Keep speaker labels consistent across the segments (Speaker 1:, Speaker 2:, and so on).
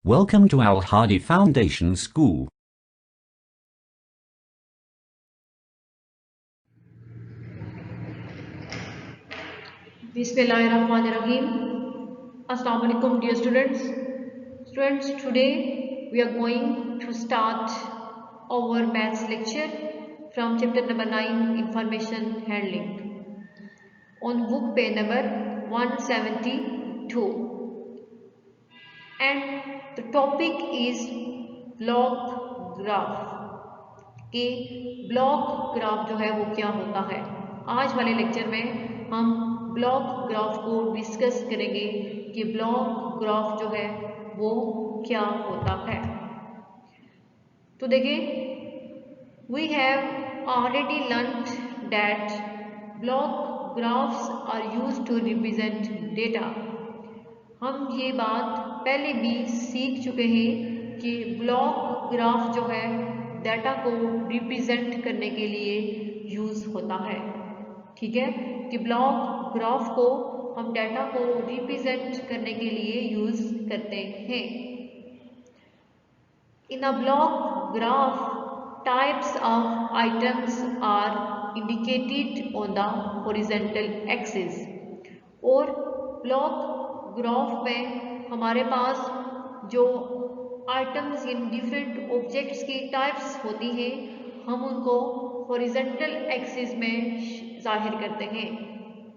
Speaker 1: Welcome to Al Hadi Foundation School.
Speaker 2: Bismillahirrahmanirrahim. Assalamu alaikum dear students. Students, today we are going to start our maths lecture from chapter number 9, Information Handling, on book page number 172, and the topic is block graph. कि block graph जो है वो क्या होता है। आज वाले lecture में हम ब्लॉक ग्राफ को डिस्कस करेंगे कि ब्लॉक ग्राफ जो है वो क्या होता है। तो देखिए, we have already learned that block graphs are used to represent data. हम ये बात पहले भी सीख चुके हैं कि ब्लॉक ग्राफ जो है डाटा को रिप्रेजेंट करने के लिए यूज़ होता है। ठीक है, कि ब्लॉक ग्राफ को हम डाटा को रिप्रेजेंट करने के लिए यूज़ करते हैं। In a block graph types of items are indicated on the horizontal axis. और ब्लॉक ग्राफ में हमारे पास जो आइटम्स इन डिफरेंट ऑब्जेक्ट्स की टाइप्स होती हैं, हम उनको हॉरिजॉन्टल एक्सिस में जाहिर करते हैं।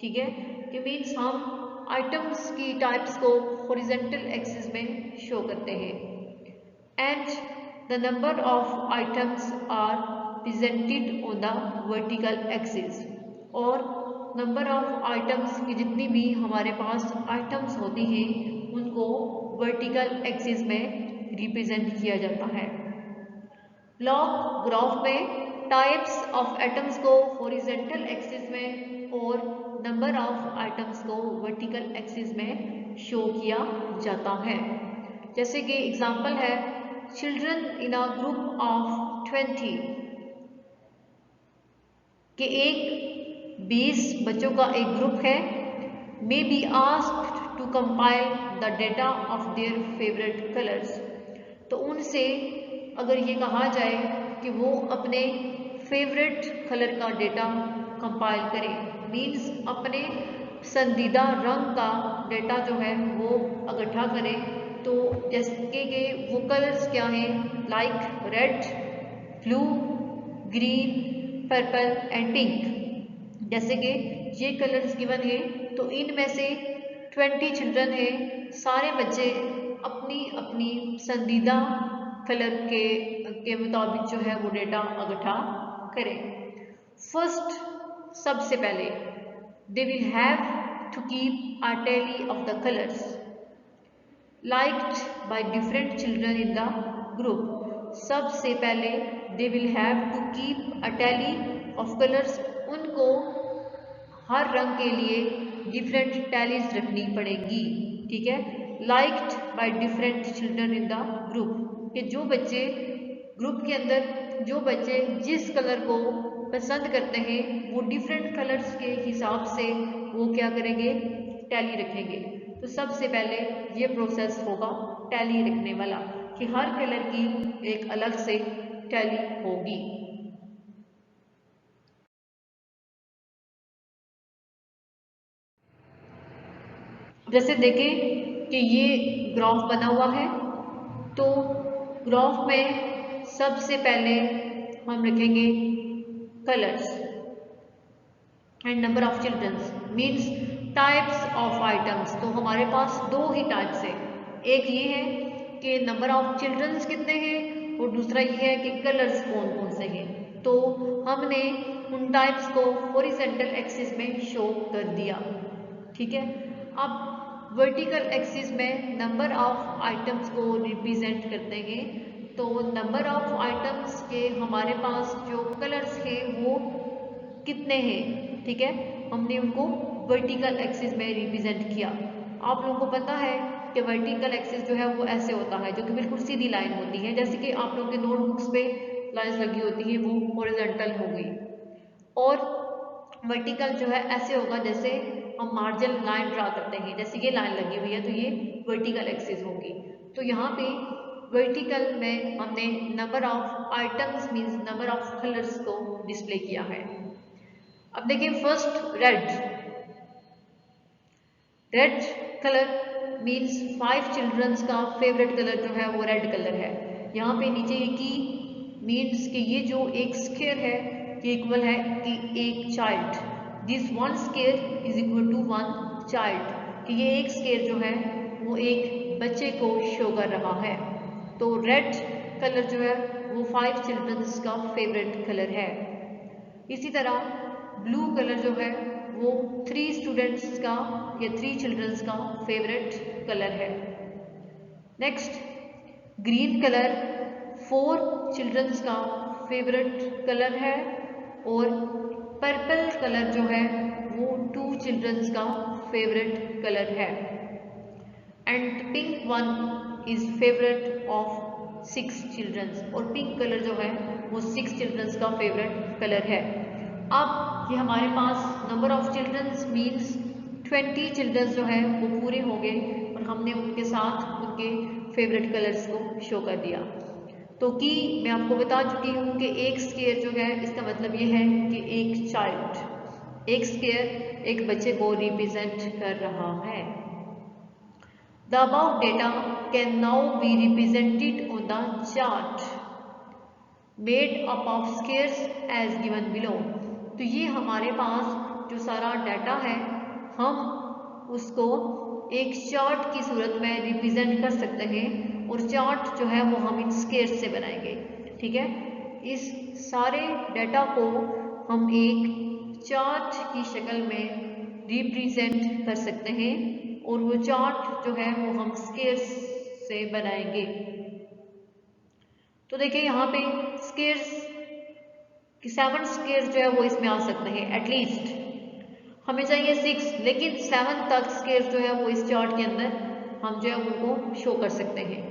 Speaker 2: ठीक है, कि मीन्स हम आइटम्स की टाइप्स को हॉरिजॉन्टल एक्सिस में शो करते हैं। And the number of items are presented on the vertical axis. और नंबर ऑफ आइटम्स की जितनी भी हमारे पास आइटम्स होती हैं उनको वर्टिकल एक्सिस में रिप्रेजेंट किया जाता है। ब्लॉक ग्राफ में टाइप्स ऑफ एटम्स को हॉरिजॉन्टल एक्सिस में और नंबर ऑफ आइटम्स को वर्टिकल एक्सिस में शो किया जाता है। जैसे कि एग्जांपल है, children in a group of 20, कि एक 20 बच्चों का एक ग्रुप है, may be asked to compile the data of their favourite colours. तो उनसे अगर ये कहा जाए कि वो अपने फेवरेट कलर का डेटा कंपाइल करें, मीन्स अपने पसंदीदा रंग का डेटा जो है वो इकट्ठा करें, तो जैसे कि वो कलर्स क्या हैं, like red, blue, green, purple and pink. जैसे कि ये कलर्स गिवन है, तो इनमें से 20 चिल्ड्रन हैं, सारे बच्चे अपनी अपनी पसंदीदा कलर के मुताबिक जो है वो डेटा इकट्ठा करें। फर्स्ट, सबसे पहले they will have to keep a tally of the colours liked by different children in the group। सबसे पहले they will have to keep a tally of colors। उनको हर रंग के लिए डिफरेंट टैलीज रखनी पड़ेगी। ठीक है, liked by different children in the group, कि जो बच्चे ग्रुप के अंदर जो बच्चे जिस कलर को पसंद करते हैं वो डिफरेंट कलर्स के हिसाब से वो क्या करेंगे, टैली रखेंगे। तो सबसे पहले ये प्रोसेस होगा टैली रखने वाला, कि हर कलर की एक अलग से टैली होगी। जैसे देखें कि ये ग्राफ बना हुआ है, तो ग्राफ में सबसे पहले हम रखेंगे colours and number of childrens, means types of items. तो हमारे पास दो ही टाइप्स है, एक ये है कि नंबर ऑफ चिल्ड्रंस कितने हैं और दूसरा ये है कि कलर्स कौन कौन से हैं। तो हमने उन टाइप्स को हॉरिजॉन्टल एक्सिस में शो कर दिया। ठीक है, अब वर्टिकल एक्सिस में नंबर ऑफ आइटम्स को रिप्रेजेंट करते हैं। तो नंबर ऑफ आइटम्स के हमारे पास जो कलर्स हैं वो कितने हैं, ठीक है, हमने उनको वर्टिकल एक्सिस में रिप्रेजेंट किया। आप लोगों को पता है कि वर्टिकल एक्सिस जो है वो ऐसे होता है, जो कि बिल्कुल सीधी लाइन होती है। जैसे कि आप लोगों के नोटबुक्स पे लाइंस लगी होती है, वो हॉरिजॉन्टल हो गई। और वर्टिकल जो है ऐसे होगा जैसे हम मार्जिनल लाइन ड्रा करते हैं, जैसे ये लाइन लगी हुई है तो ये वर्टिकल एक्सिस होगी। तो यहाँ पे वर्टिकल में हमने number of items means number of colours को डिस्प्ले किया है। अब देखिए first red colour means 5 childrens का फेवरेट कलर जो है वो रेड कलर है। यहाँ पे नीचे ये की मीन्स कि ये जो एक स्क्वायर है ये इक्वल है कि एक child, this one square is equal to one child, कि ये एक स्क्वायर जो है वो एक बच्चे को शो कर रहा है। तो रेड कलर जो है वो 5 चिल्ड्रंस का फेवरेट कलर है। इसी तरह ब्लू कलर जो है वो 3 स्टूडेंट्स का या 3 चिल्ड्रंस का फेवरेट कलर है। नेक्स्ट ग्रीन कलर 4 चिल्ड्रंस का फेवरेट कलर है और पर्पल कलर जो है वो 2 चिल्ड्रंस का फेवरेट कलर है and pink one is favourite of 6 childrens, और पिंक कलर जो है वो 6 चिल्ड्रंस का फेवरेट कलर है। अब ये हमारे पास number of childrens means 20 childrens जो है वो पूरे हो गए और हमने उनके साथ उनके फेवरेट कलर्स को शो कर दिया। तो कि मैं आपको बता चुकी हूँ कि एक स्क्वायर जो है इसका मतलब ये है कि एक चाइल्ड, एक स्क्वायर एक बच्चे को रिप्रेजेंट कर रहा है। The above data can now be represented on the chart made up of squares as given below। तो ये हमारे पास जो सारा डाटा है हम उसको एक चार्ट की सूरत में रिप्रेजेंट कर सकते हैं और चार्ट जो है वो हम इन स्क्वायर्स से बनाएंगे। ठीक है, इस सारे डाटा को हम एक चार्ट की शक्ल में रिप्रेजेंट कर सकते हैं और वो चार्ट जो है वो हम स्क्वायर्स से बनाएंगे। तो देखिए यहाँ पे स्क्वायर्स कि 7 स्क्वायर्स जो है वो इसमें आ सकते हैं एटलीस्ट, हमें चाहिए 6 लेकिन 7 तक स्क्वायर्स जो है वो इस चार्ट के अंदर हम जो है उनको शो कर सकते हैं।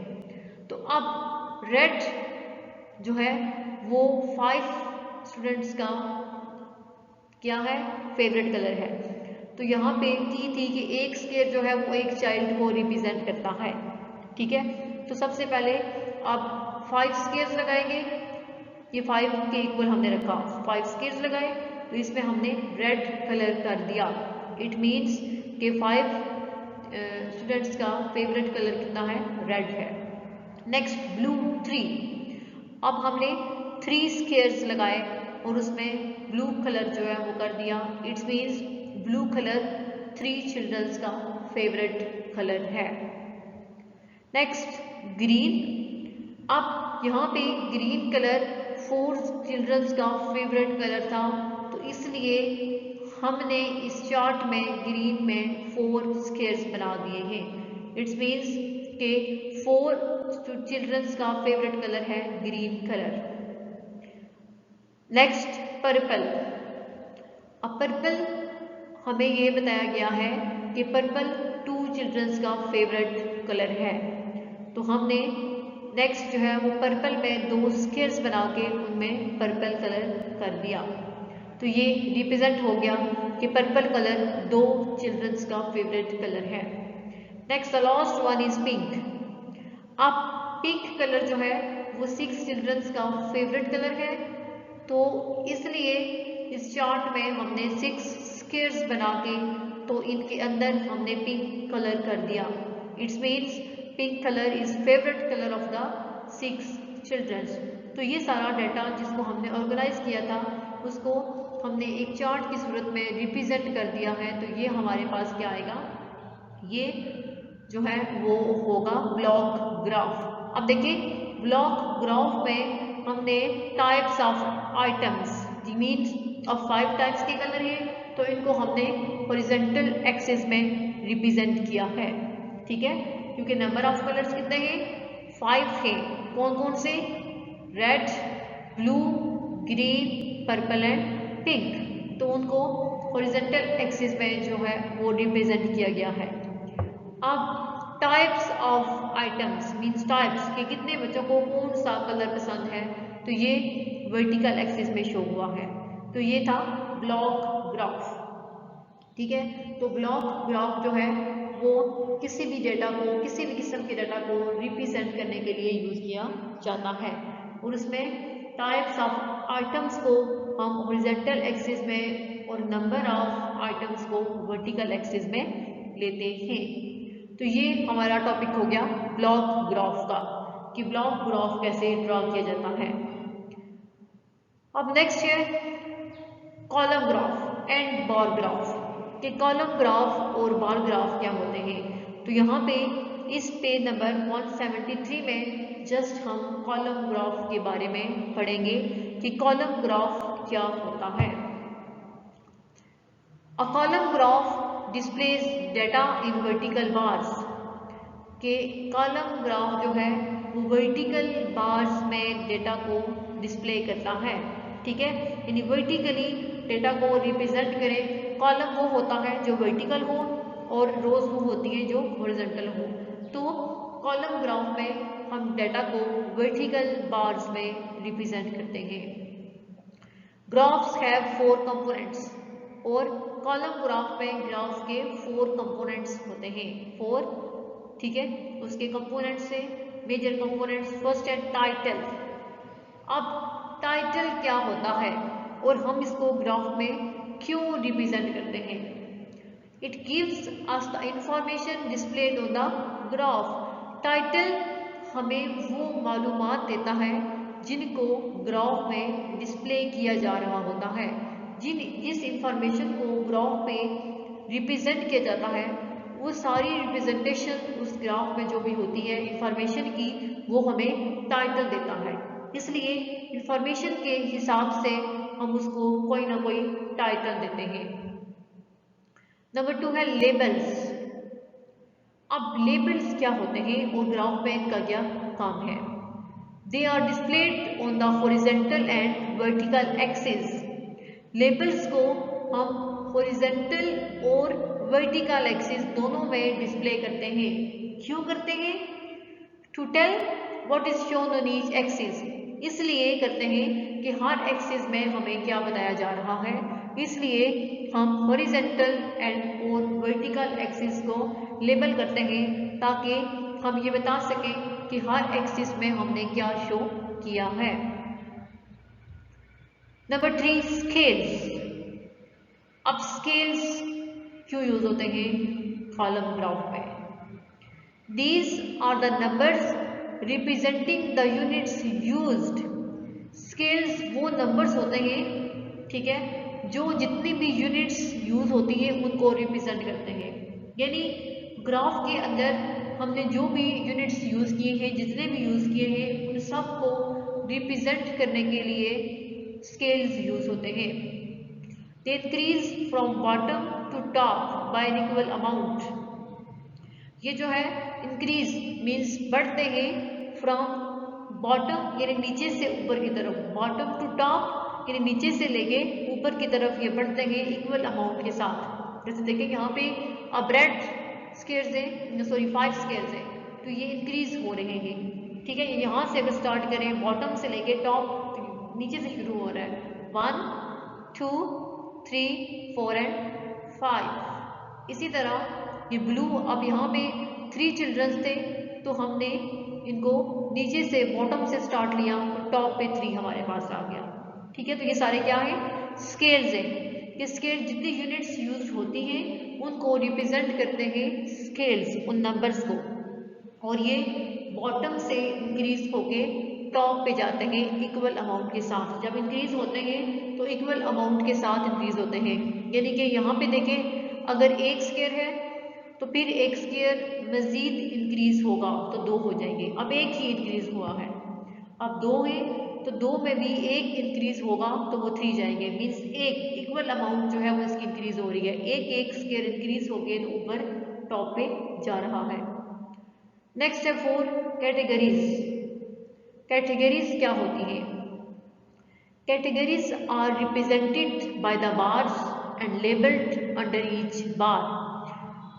Speaker 2: तो अब रेड जो है वो 5 स्टूडेंट्स का क्या है फेवरेट कलर है। तो यहाँ पे की थी कि एक स्क्वायर जो है वो एक चाइल्ड को रिप्रेजेंट करता है। ठीक है, तो सबसे पहले अब 5 स्क्वायर्स लगाएंगे, ये 5 के इक्वल हमने रखा, 5 स्क्वायर्स लगाए तो इसमें हमने रेड कलर कर दिया। इट मीन्स कि 5 स्टूडेंट्स का फेवरेट कलर कितना है, रेड है। नेक्स्ट ब्लू 3, अब हमने 3 स्क्वायर्स लगाए और उसमें ब्लू कलर जो है वो कर दिया। It's means blue colour 3 childrens का फेवरेट कलर है। नेक्स्ट ग्रीन, अब यहाँ पे ग्रीन कलर 4 चिल्ड्रंस का फेवरेट कलर था तो इसलिए हमने इस चार्ट में ग्रीन में 4 स्क्वायर्स बना दिए हैं। इट्स मीन्स के 4 चिल्ड्रंस का फेवरेट कलर है ग्रीन कलर। नेक्स्ट पर्पल, अब पर्पल हमें ये बताया गया है कि पर्पल 2 चिल्ड्रंस का फेवरेट कलर है तो हमने नेक्स्ट जो है वो पर्पल में 2 स्क्वायर्स बना के उनमें पर्पल कलर कर दिया। तो ये रिप्रेजेंट हो गया कि पर्पल कलर 2 चिल्ड्रंस का फेवरेट कलर है। Next the last one is pink, अब पिंक कलर जो है वो 6 चिल्ड्रंस का फेवरेट कलर है तो इसलिए इस चार्ट में हमने 6 स्क्वायर्स बना के तो इनके अंदर हमने पिंक कलर कर दिया। It's means pink colour is favourite colour of the 6 childrens. तो ये सारा डाटा जिसको हमने ऑर्गेनाइज किया था उसको हमने एक चार्ट की सूरत में रिप्रेजेंट कर दिया है। तो ये हमारे पास क्या आएगा, ये जो है वो होगा ब्लॉक ग्राफ। अब देखिए ब्लॉक ग्राफ में हमने types of items means of 5 types के कलर है तो इनको हमने हॉरिजॉन्टल एक्सिस में रिप्रेजेंट किया है। ठीक है, क्योंकि नंबर ऑफ कलर्स कितने हैं, 5 हैं। कौन कौन से, red, blue, green, purple and pink, तो उनको हॉरिजॉन्टल एक्सिस में जो है वो रिप्रेजेंट किया गया है। अब types of items means types के कितने बच्चों को कौन सा कलर पसंद है तो ये वर्टिकल एक्सिस में शो हुआ है। तो ये था ब्लॉक ग्राफ। ठीक है। तो ब्लॉक ग्राफ जो है वो किसी भी डेटा को, किसी भी किस्म के डेटा को रिप्रेजेंट करने के लिए यूज किया जाता है, और उसमें टाइप्स ऑफ आइटम्स को हम हॉरिजॉन्टल एक्सिस में और नंबर ऑफ आइटम्स को वर्टिकल एक्सिस में लेते हैं। तो ये हमारा टॉपिक हो गया ब्लॉक ग्राफ का, कि ब्लॉक ग्राफ कैसे ड्रॉ किया जाता है। अब नेक्स्ट है column graph and bar graph, कि कॉलम ग्राफ और बार ग्राफ क्या होते हैं। तो यहाँ पे इस पेज नंबर 173 में जस्ट हम कॉलम ग्राफ के बारे में पढ़ेंगे कि कॉलम ग्राफ क्या होता है। अ column graph displays data in vertical bars, के कॉलम ग्राफ जो है वो वर्टिकल बार्स में डेटा को डिस्प्ले करता है, ठीक है। यानी वर्टिकली डेटा को रिप्रेजेंट करें। कॉलम वो होता है जो वर्टिकल हो और रोज वो होती है जो हॉरिजॉन्टल हो। तो कॉलम ग्राफ में हम डेटा को वर्टिकल बार्स में रिप्रेजेंट करते हैं। ग्राफ्स हैव 4 कंपोनेंट्स, और कॉलम ग्राफ में ग्राफ के 4 कंपोनेंट्स होते हैं, 4, ठीक है। उसके कंपोनेंट्स से मेजर कंपोनेंट्स, फर्स्ट है टाइटल। अब टाइटल क्या होता है और हम इसको ग्राफ में क्यों रिप्रेजेंट करते हैं। It gives us the information displayed on the graph. Title हमें वो मालूमात देता है जिनको ग्राफ में डिस्प्ले किया जा रहा होता है। जिस इंफॉर्मेशन को ग्राफ में रिप्रेजेंट किया जाता है वो सारी रिप्रेजेंटेशन उस ग्राफ में जो भी होती है इंफॉर्मेशन की, वो हमें टाइटल देता है। इसलिए इंफॉर्मेशन के हिसाब से हम उसको कोई ना कोई टाइटल देते हैं। नंबर 2 है लेबल्स। अब लेबल्स क्या होते हैं और ग्राफ में इनका क्या काम है। They are displayed on the horizontal and vertical axis. Labels को हम हॉरिजॉन्टल और वर्टिकल एक्सिस दोनों में डिस्प्ले करते हैं। क्यों करते हैं। To tell what is shown on each axis, इसलिए करते हैं कि हर एक्सिस में हमें क्या बताया जा रहा है। इसलिए हम हॉरिजॉन्टल एंड और वर्टिकल एक्सिस को लेबल करते हैं ताकि हम ये बता सकें कि हर एक्सिस में हमने क्या शो किया है। Number 3 scales. अब स्केल्स क्यों यूज होते हैं कॉलम ग्राफ में। These are the numbers representing the units used. Scales वो numbers होते हैं, ठीक है, जो जितनी भी units यूज होती है उनको रिप्रेजेंट करते हैं। यानी ग्राफ के अंदर हमने जो भी यूनिट्स यूज किए हैं, जितने भी यूज किए हैं, उन सब को रिप्रेजेंट करने के लिए स्केल्स यूज होते हैं। They increase from bottom to top by an equal amount. ये जो है इंक्रीज मीन्स बढ़ते हैं फ्रॉम बॉटम यानी नीचे से ऊपर की तरफ, बॉटम टू टॉप यानी नीचे से लेके ऊपर की तरफ ये बढ़ते हैं इक्वल अमाउंट के साथ। जैसे देखें यहाँ पे अब रेड स्केल्स है, सॉरी 5 स्केल्स है, तो ये इंक्रीज हो रहे हैं, ठीक है। यहाँ से अगर स्टार्ट करें बॉटम से लेके टॉप नीचे से शुरू हो रहा है 1 2 3 4 एंड 5। इसी तरह ये ब्लू, अब यहाँ पे 3 चिल्ड्रंस थे तो हमने इनको नीचे से बॉटम से स्टार्ट लिया तो टॉप पे 3 हमारे पास आ गया, ठीक है। तो ये सारे क्या है स्केल्स है। ये स्केल जितनी यूनिट्स यूज होती हैं उनको रिप्रेजेंट करते हैं स्केल्स, उन नंबर्स को, और ये बॉटम से इंक्रीज होके टॉप पे जाते हैं इक्वल अमाउंट के साथ। जब इंक्रीज होते हैं तो इक्वल अमाउंट के साथ इंक्रीज होते हैं। यानी कि यहाँ पे देखें अगर 1 स्केयर है तो फिर 1 स्केयर मजीद इंक्रीज होगा तो 2 हो जाएंगे। अब 1 ही इंक्रीज हुआ है, अब 2 है तो 2 में भी 1 इंक्रीज होगा तो वो 3 जाएंगे। मीन्स 1 इक्वल अमाउंट जो है वो इसकी इंक्रीज हो रही है। 1 स्केयर इंक्रीज होके तो ऊपर टॉप पे जा रहा है। नेक्स्ट है 4 कैटेगरीज। कैटेगरीज क्या होती है। Categories are represented by the bars and labelled under each bar.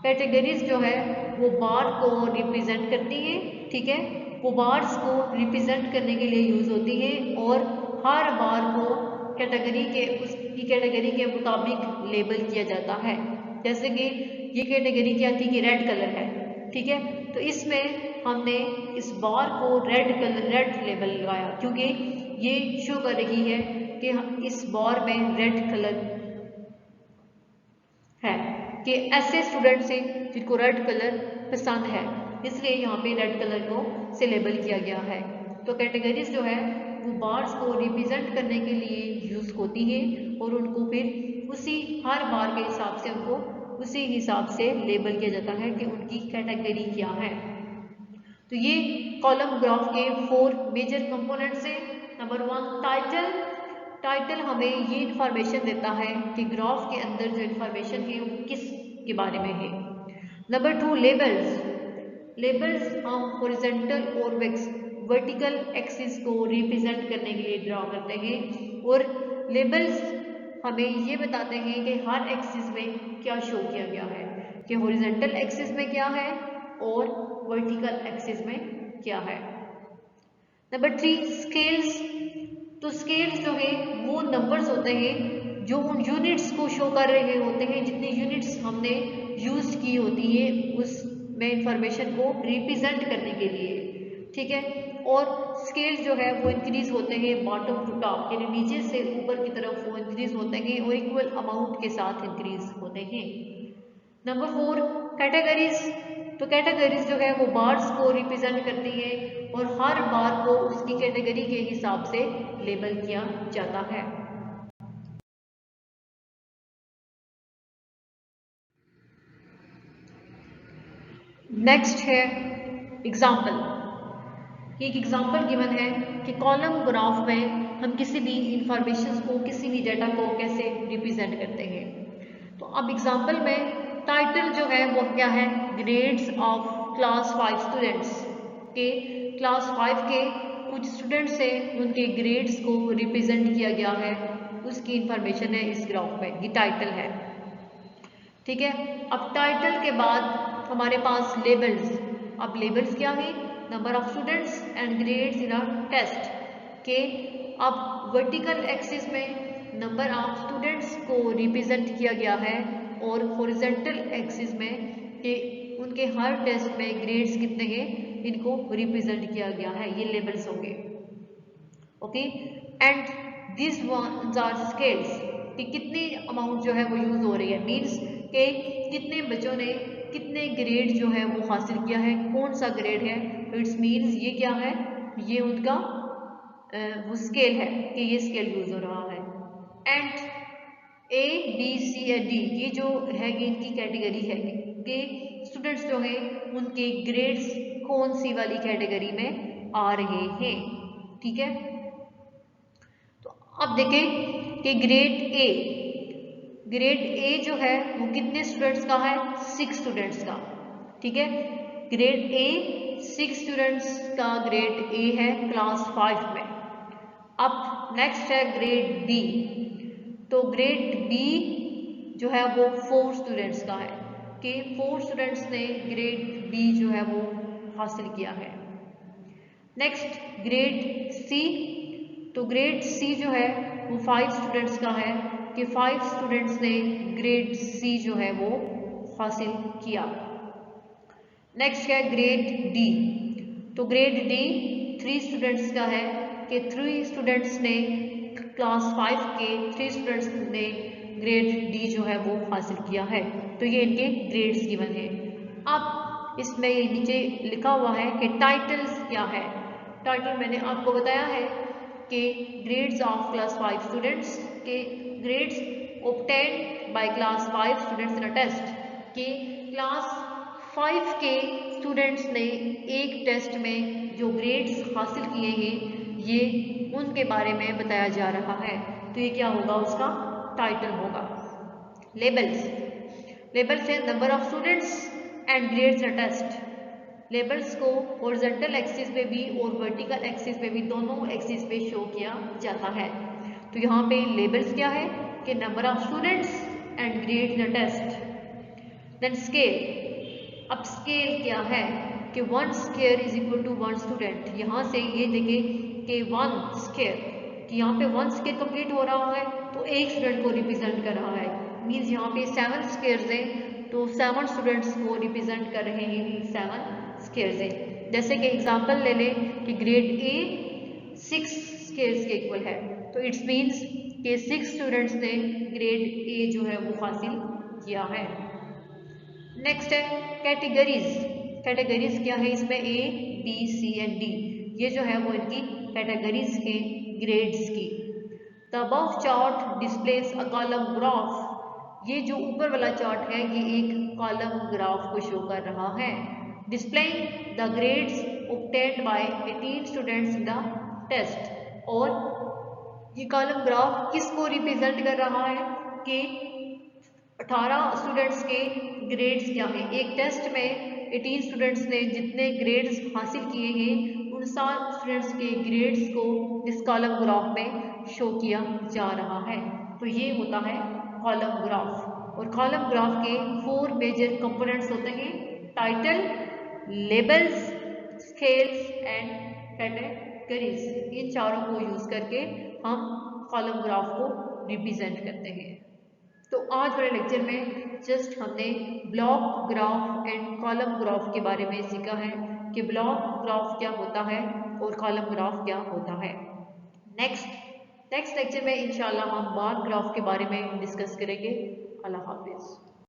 Speaker 2: Categories जो है वो बार को रिप्रेजेंट करती है, ठीक है, वो बार्स को रिप्रेजेंट करने के लिए यूज होती है और हर बार को कैटेगरी के उसकी कैटेगरी के मुताबिक लेबल किया जाता है। जैसे कि ये कैटेगरी क्या थी कि रेड कलर है, ठीक है। तो इसमें हमने इस बार को रेड कलर, रेड लेबल लगाया, क्योंकि ये शो कर रही है कि इस बार में रेड कलर है, कि ऐसे स्टूडेंट्स हैं जिनको रेड कलर पसंद है, इसलिए यहाँ पे रेड कलर को से लेबल किया गया है। तो कैटेगरीज जो है वो बार्स को रिप्रेजेंट करने के लिए यूज होती है और उनको फिर उसी हर बार के हिसाब से उनको उसी हिसाब से लेबल किया जाता है कि उनकी कैटेगरी क्या है। तो ये कॉलम ग्राफ के 4 मेजर कंपोनेंट्स हैं। Number 1 title. टाइटल हमें ये इंफॉर्मेशन देता है कि ग्राफ के अंदर जो इंफॉर्मेशन है वो किस के बारे में है। Number 2 labels. लेबल्स हम हॉरिजॉन्टल और वर्टिकल एक्सिस को रिप्रेजेंट करने के लिए ड्रॉ करते हैं और लेबल्स हमें ये बताते हैं कि हर एक्सिस में क्या शो किया गया है, कि हॉरिजॉन्टल एक्सिस में क्या है और वर्टिकल एक्सिस में क्या है। Number 3 scales. तो स्केल्स जो है वो नंबर्स होते हैं जो उन यूनिट्स को शो कर रहे होते हैं, जितनी यूनिट्स हमने यूज की होती है उसमें इंफॉर्मेशन को रिप्रेजेंट करने के लिए, ठीक है। और स्केल्स जो है वो इंक्रीज होते हैं बॉटम टू टॉप, यानी नीचे से ऊपर की तरफ वो इंक्रीज होते हैं और इक्वल अमाउंट के साथ इंक्रीज होते हैं। Number 4 categories. तो कैटेगरीज जो है वो बार्स को रिप्रेजेंट करती है और हर बार को उसकी कैटेगरी के हिसाब से लेबल किया जाता है। नेक्स्ट है एग्जाम्पल। एक एग्जाम्पल गिवन है कि कॉलम ग्राफ में हम किसी भी इंफॉर्मेशन को, किसी भी डाटा को कैसे रिप्रेजेंट करते हैं। तो अब एग्जाम्पल में टाइटल जो है वो क्या है, ग्रेड्स ऑफ क्लास 5 स्टूडेंट्स, के क्लास 5 के कुछ स्टूडेंट्स हैं उनके ग्रेड्स को रिप्रेजेंट किया गया है, उसकी इंफॉर्मेशन है इस ग्राफ में, ये टाइटल है, ठीक है। अब टाइटल के बाद हमारे पास लेबल्स। अब लेबल्स क्या है, number of students and grades in a test, के अब वर्टिकल एक्सिस में नंबर ऑफ स्टूडेंट्स को रिप्रेजेंट किया गया है और हॉरिजॉन्टल एक्सिस में कि उनके हर टेस्ट में ग्रेड्स कितने हैं इनको रिप्रेजेंट किया गया है, ये लेबल्स होंगे, okay. And this ones are scales, कि कितनी अमाउंट जो है वो यूज हो रही है, मीन्स के कितने बच्चों ने कितने ग्रेड जो है वो हासिल किया है, कौन सा ग्रेड है। इट्स मीन्स ये क्या है, ये उनका वो स्केल है कि ये स्केल यूज हो रहा है। एंड A, B, C या D ये जो है इनकी कैटेगरी है कि स्टूडेंट्स जो हैं उनके ग्रेड्स कौन सी वाली कैटेगरी में आ रहे हैं, ठीक है। तो अब देखें कि ग्रेड ए जो है वो कितने स्टूडेंट्स का है, 6 स्टूडेंट्स का, ठीक है। ग्रेड ए 6 स्टूडेंट्स का ग्रेड ए है क्लास 5 में। अब नेक्स्ट है ग्रेड बी। तो ग्रेड बी जो है वो 4 स्टूडेंट्स का है कि 4 स्टूडेंट्स ने ग्रेड बी जो है वो हासिल किया है। Next grade C. तो ग्रेड सी जो है वो 5 स्टूडेंट्स का है कि 5 स्टूडेंट्स ने ग्रेड सी जो है वो हासिल किया। नेक्स्ट है ग्रेड डी। तो ग्रेड डी 3 स्टूडेंट्स का है कि 3 स्टूडेंट्स ने क्लास 5 के 3 स्टूडेंट्स ने ग्रेड डी जो है वो हासिल किया है। तो ये इनके ग्रेड्स गिवन है। अब इसमें ये नीचे लिखा हुआ है कि टाइटल्स क्या है। टाइटल मैंने आपको बताया है कि ग्रेड्स ऑफ क्लास 5 स्टूडेंट्स के grades obtained by class 5 students in a test, कि क्लास 5 के स्टूडेंट्स ने एक टेस्ट में जो ग्रेड्स हासिल किए हैं ये उनके बारे में बताया जा रहा है। तो ये क्या होगा, उसका टाइटल होगा। लेबल्स। लेबल्स है number of students and grades in a test. Labels को हॉरिजॉन्टल एक्सिस पे भी और वर्टिकल एक्सिस पे भी, दोनों एक्सिस पे शो किया जाता है। तो यहाँ पे लेबल्स क्या है कि number of students and grade in a test. Then scale. अब स्केल क्या है कि 1 square is equal to 1 student. यहाँ से ये देखें कि 1 स्क्वायर, कि यहाँ पे 1 स्क्वायर कंप्लीट हो रहा है तो एक स्टूडेंट को रिप्रेजेंट कर रहा है, मीन्स यहाँ पे 7 स्क्वायर्स हैं, तो 7 स्टूडेंट्स को रिप्रेजेंट कर रहे हैं 7 स्क्वायर्स हैं। जैसे कि एग्जांपल ले लें कि ग्रेड ए 6 स्क्वायर्स के इक्वल है, तो इट्स मीन्स कि 6 स्टूडेंट्स ने ग्रेड ए जो है वो हासिल किया है। नेक्स्ट है कैटेगरीज। कैटेगरीज क्या है इसमें, A B C and D, ये जो है वो इनकी कैटेगरीज के ग्रेड्स की। The above chart displays a column graph, ये जो ऊपर वाला चार्ट है ये एक कॉलम ग्राफ को शो कर रहा है। Displaying the grades obtained by 18 students in the test, और ये कॉलम ग्राफ किसको रिप्रेजेंट कर रहा है कि 18 स्टूडेंट्स के ग्रेड्स क्या हैं। एक टेस्ट में 18 स्टूडेंट्स ने जितने ग्रेड्स हासिल किए हैं उन 7 स्टूडेंट्स के ग्रेड्स को इस कॉलम ग्राफ में शो किया जा रहा है। तो ये होता है कॉलम ग्राफ। और कॉलम ग्राफ के 4 मेजर कंपोनेंट्स होते हैं, title, labels, scales and categories. इन चारों को यूज करके हम कॉलम ग्राफ को रिप्रेजेंट करते हैं। तो आज वाले लेक्चर में जस्ट हमने block graph and column graph के बारे में सीखा है कि ब्लॉक ग्राफ क्या होता है और कॉलम ग्राफ क्या होता है। नेक्स्ट लेक्चर में इंशाल्लाह हम बार ग्राफ के बारे में डिस्कस करेंगे। अल्लाह हाफिज।